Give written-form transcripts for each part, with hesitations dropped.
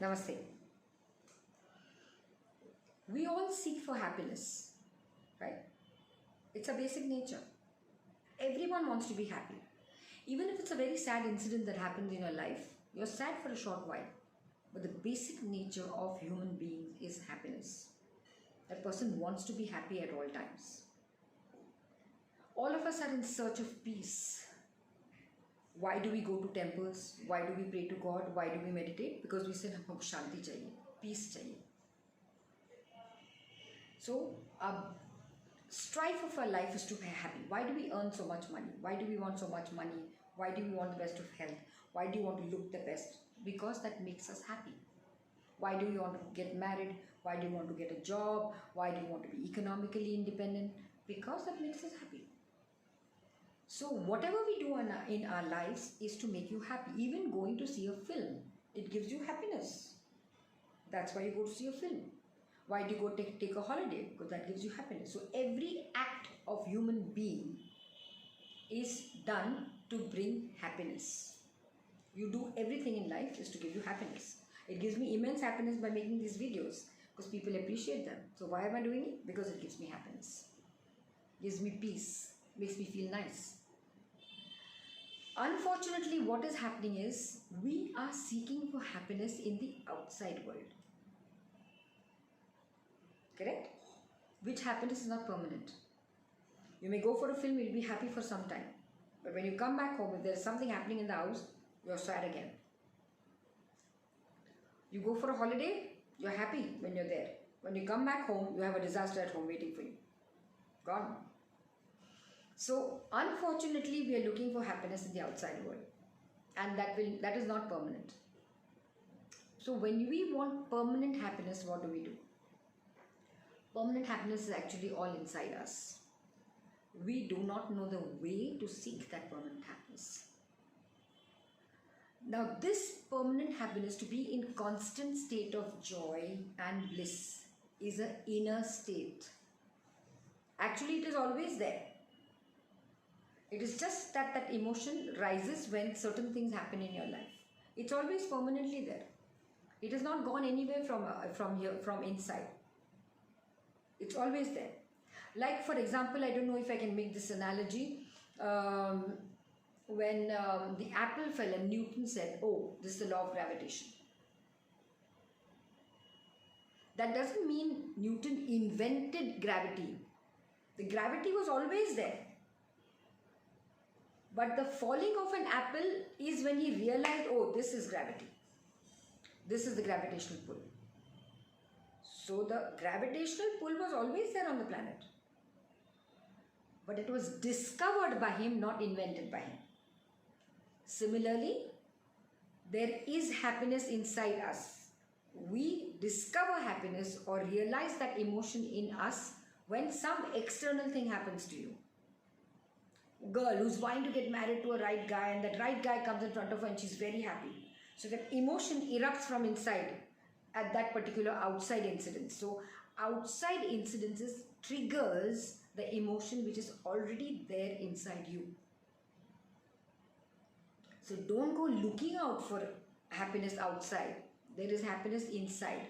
Namaste. We all seek for happiness, right? It's a basic nature. Everyone wants to be happy. Even if it's a very sad incident that happens in your life, you're sad for a short while. But the basic nature of human beings is happiness. That person wants to be happy at all times. All of us are in search of peace. Why do we go to temples? Why do we pray to God? Why do we meditate? Because we say हमको शांति चाहिए, peace चाहिए. So, strive of our life is to be happy. Why do we earn so much money? Why do we want so much money? Why do we want the best of health? Why do you want to look the best? Because that makes us happy. Why do you want to get married? Why do you want to get a job? Why do you want to be economically independent? Because that makes us happy. So whatever we do in our lives is to make you happy. Even going to see a film, it gives you happiness. That's why you go to see a film. Why do you go take a holiday? Because that gives you happiness. So every act of human being is done to bring happiness. You do everything in life is to give you happiness. It gives me immense happiness by making these videos because people appreciate them. So why am I doing it? Because it gives me happiness. Gives me peace. Makes me feel nice. Unfortunately, what is happening is we are seeking for happiness in the outside world. Correct? Which happiness is not permanent. You may go for a film, you'll be happy for some time. But when you come back home, if there's something happening in the house, you're sad again. You go for a holiday, you're happy when you're there. When you come back home, you have a disaster at home waiting for you. Gone. So, unfortunately, we are looking for happiness in the outside world. And that is not permanent. So, when we want permanent happiness, what do? Permanent happiness is actually all inside us. We do not know the way to seek that permanent happiness. Now, this permanent happiness, to be in constant state of joy and bliss, is an inner state. Actually, it is always there. It is just that that emotion rises when certain things happen in your life. It's always permanently there. It has not gone anywhere from inside. It's always there. Like, for example, I don't know if I can make this analogy. When the apple fell and Newton said, oh, this is the law of gravitation. That doesn't mean Newton invented gravity. The gravity was always there. But the falling of an apple is when he realized, oh, this is gravity. This is the gravitational pull. So the gravitational pull was always there on the planet. But it was discovered by him, not invented by him. Similarly, there is happiness inside us. We discover happiness or realize that emotion in us when some external thing happens to you. Girl who's wanting to get married to a right guy and that right guy comes in front of her and she's very happy. So that emotion erupts from inside at that particular outside incident. So outside incidences triggers the emotion which is already there inside you. So don't go looking out for happiness outside. There is happiness inside.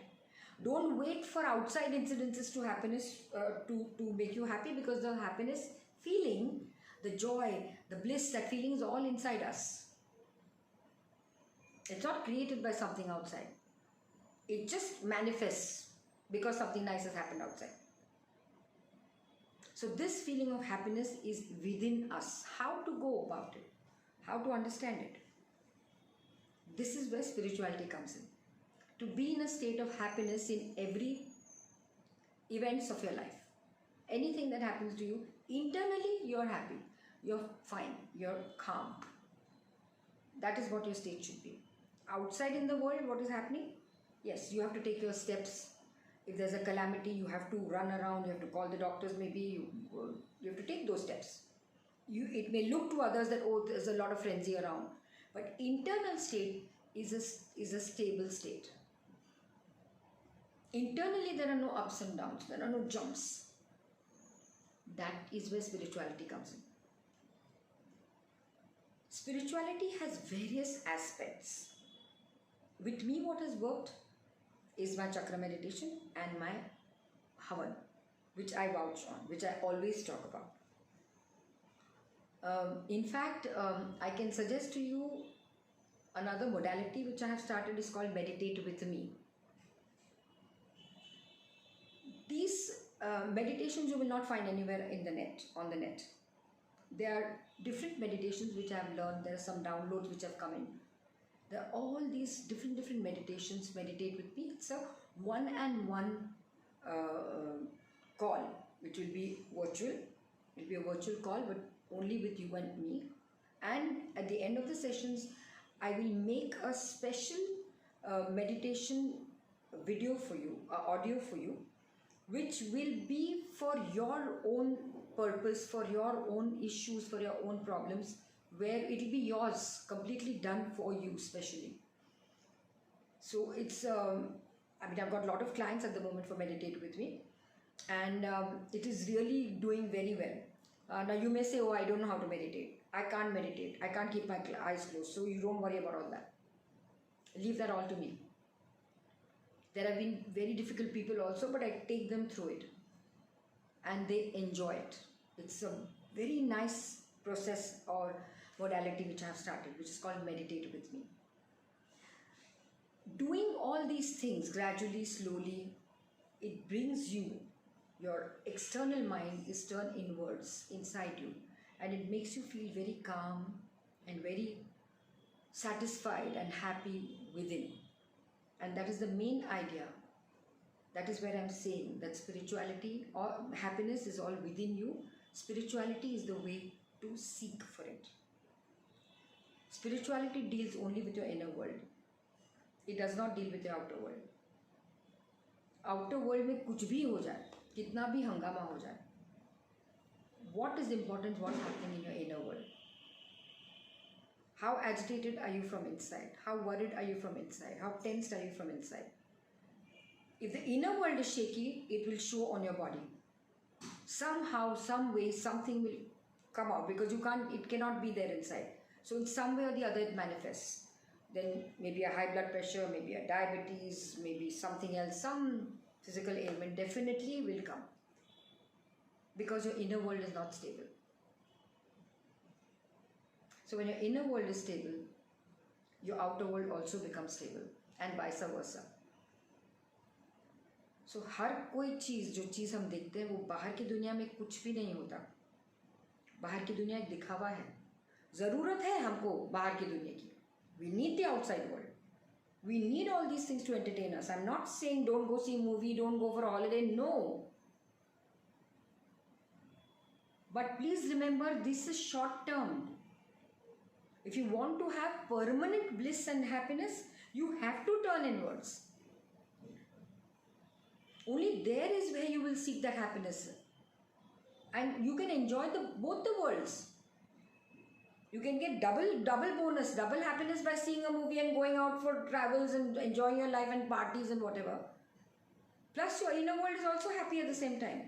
Don't wait for outside incidences to make you happy, because the happiness feeling, the joy, the bliss, that feeling is all inside us. It's not created by something outside. It just manifests because something nice has happened outside. So this feeling of happiness is within us. How to go about it? How to understand it? This is where spirituality comes in. To be in a state of happiness in every events of your life. Anything that happens to you, internally you're happy. You're fine. You're calm. That is what your state should be. Outside in the world, what is happening? Yes, you have to take your steps. If there's a calamity, you have to run around. You have to call the doctors. Maybe you have to take those steps. It may look to others that, oh, there's a lot of frenzy around. But internal state is a stable state. Internally, there are no ups and downs. There are no jumps. That is where spirituality comes in. Spirituality has various aspects. With me, what has worked is my chakra meditation and my Havan, which I vouch on, which I always talk about. In fact, I can suggest to you another modality which I have started is called Meditate with Me. These meditations you will not find anywhere in the net, on the net. There are different meditations which I have learned. There are some downloads which have come in. There are all these different meditations. Meditate with me. It's a one-on-one call, which will be virtual. It will be a virtual call, but only with you and me. And at the end of the sessions, I will make a special meditation video for you, audio for you, which will be for your own purpose, for your own issues, for your own problems, where it will be yours, completely done for you specially. So it's, I've got a lot of clients at the moment for Meditate with me, and it is really doing very well. Now you may say, oh, I don't know how to meditate. I can't meditate. I can't keep my eyes closed. So you don't worry about all that. Leave that all to me. There have been very difficult people also, but I take them through it and they enjoy it. It's a very nice process or modality which I have started, which is called Meditate with Me. Doing all these things gradually, slowly, it brings you, your external mind is turned inwards, inside you, and it makes you feel very calm and very satisfied and happy within. And that is the main idea. That is where I'm saying that spirituality or happiness is all within you. Spirituality is the way to seek for it. Spirituality deals only with your inner world. It does not deal with your outer world. Outer world में कुछ भी हो जाए, कितना भी हंगामा हो जाए, what is important? What's happening in your inner world? How agitated are you from inside? How worried are you from inside? How tensed are you from inside? If the inner world is shaky, it will show on your body. Somehow, some way, something will come out because it cannot be there inside. So in some way or the other, it manifests. Then maybe a high blood pressure, maybe a diabetes, maybe something else, some physical ailment definitely will come because your inner world is not stable. So when your inner world is stable, your outer world also becomes stable and vice versa. So हर कोई चीज़, जो चीज़ हम देखते हैं वो बाहर की दुनिया में कुछ भी नहीं होता. बाहर की दुनिया एक दिखावा है. ज़रूरत है हमको बाहर की दुनिया की. We need the outside world. We need all these things to entertain us. I'm not saying don't go see a movie, don't go for a holiday. No. But please remember, this is short term. If you want to have permanent bliss and happiness, you have to turn inwards. Only there is where you will seek that happiness. And you can enjoy both the worlds. You can get double bonus, double happiness by seeing a movie and going out for travels and enjoying your life and parties and whatever. Plus your inner world is also happy at the same time.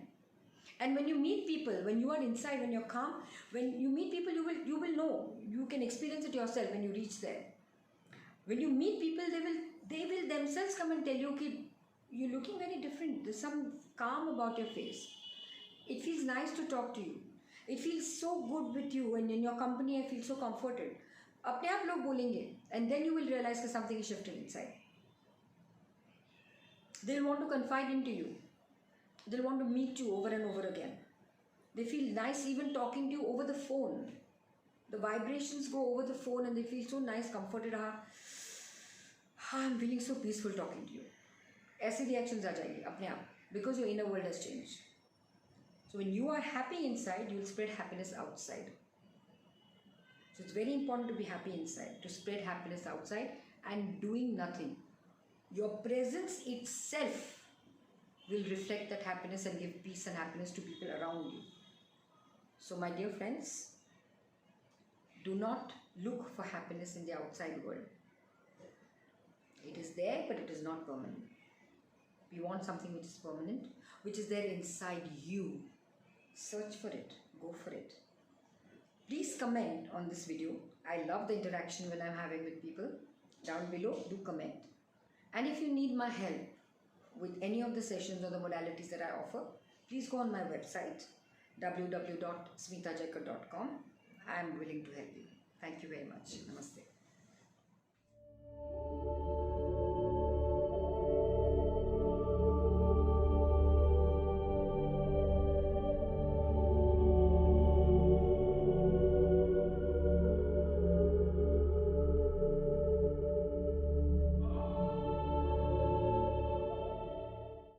And when you meet people, when you are inside, when you're calm, when you meet people, you will know. You can experience it yourself when you reach there. When you meet people, they will themselves come and tell you, okay, you're looking very different. There's some calm about your face. It feels nice to talk to you. It feels so good with you, and in your company, I feel so comforted. अपने आप लोग बोलेंगे, and then you will realize that something is shifting inside. They'll want to confide into you. They'll want to meet you over and over again. They feel nice even talking to you over the phone. The vibrations go over the phone and they feel so nice, comforted. I'm feeling so peaceful talking to you. ऐसे reactions आ जाएंगे अपने आप, because your inner world has changed. So when you are happy inside, you will spread happiness outside. So it's very important to be happy inside, to spread happiness outside and doing nothing. Your presence itself will reflect that happiness and give peace and happiness to people around you. So my dear friends, do not look for happiness in the outside world. It is there, but it is not permanent. If you want something which is permanent, which is there inside you, search for it, go for it. Please comment on this video. I love the interaction when I'm having with people. Down below, do comment. And if you need my help, with any of the sessions or the modalities that I offer, please go on my website www.smitajaikar.com. I am willing to help you. Thank you very much. Namaste.